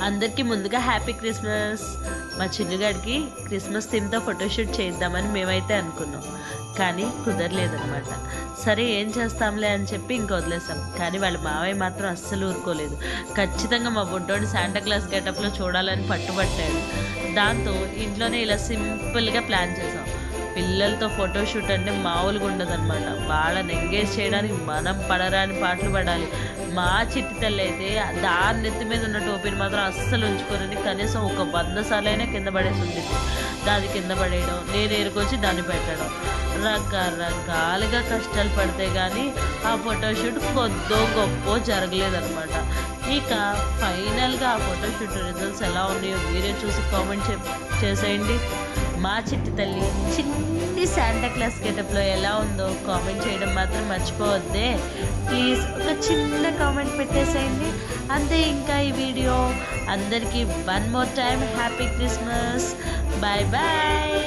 అందరికీ ముందుగా happy Christmas. మా చిన్నుగాడికి క్రిస్మస్ థీమ్తో ఫోటోషూట్ చేద్దామని మేమైతే అనుకున్నాం, కానీ కుదరలేదనమాట. సరే ఏం చేస్తాంలే అని చెప్పి ఇంక వదిలేసాం. కానీ వాళ్ళ మావయ్య మాత్రం అస్సలు ఊరుకోలేదు. ఖచ్చితంగా మా బుడ్డోని శాంటాక్లాస్ గెటప్లో చూడాలని పట్టుబట్టాడు. దాంతో ఇంట్లోనే ఇలా సింపుల్గా ప్లాన్ చేసాం. పిల్లలతో ఫోటోషూట్ అంటే మామూలుగా ఉండదన్నమాట. వాళ్ళని ఎంగేజ్ చేయడానికి మనం పడరాని పాటలు పడాలి. మా చిట్టి తల్లి అయితే దాని నెత్తి మీద ఉన్న టోపీని మాత్రం అస్సలు ఉంచుకోరని కనీసం ఒక 100 సార్లైనా కింద పడేసి ఉంటుంది. దాన్ని కింద పడేయడం, నేను ఏరుకొచ్చి దాన్ని పెట్టడం, రకరకాలుగా కష్టాలు పడితే కానీ ఆ ఫోటోషూట్ కొద్దో గొప్ప జరగలేదన్నమాట. ఇక ఫైనల్గా ఆ ఫోటోషూట్ రిజల్ట్స్ ఎలా ఉన్నాయో మీరే చూసి కామెంట్ చేసేయండి. మా చిట్టి తల్లి చిన్ని శాంటాక్లాస్ గెటప్లో ఎలా ఉందో కామెంట్ చేయడం మాత్రం మర్చిపోవద్దే. ప్లీజ్ ఒక చిన్న కామెంట్ పెట్టేసేయండి అంతే. ఇంకా ఈ వీడియో అందరికీ one more time happy Christmas. Bye bye.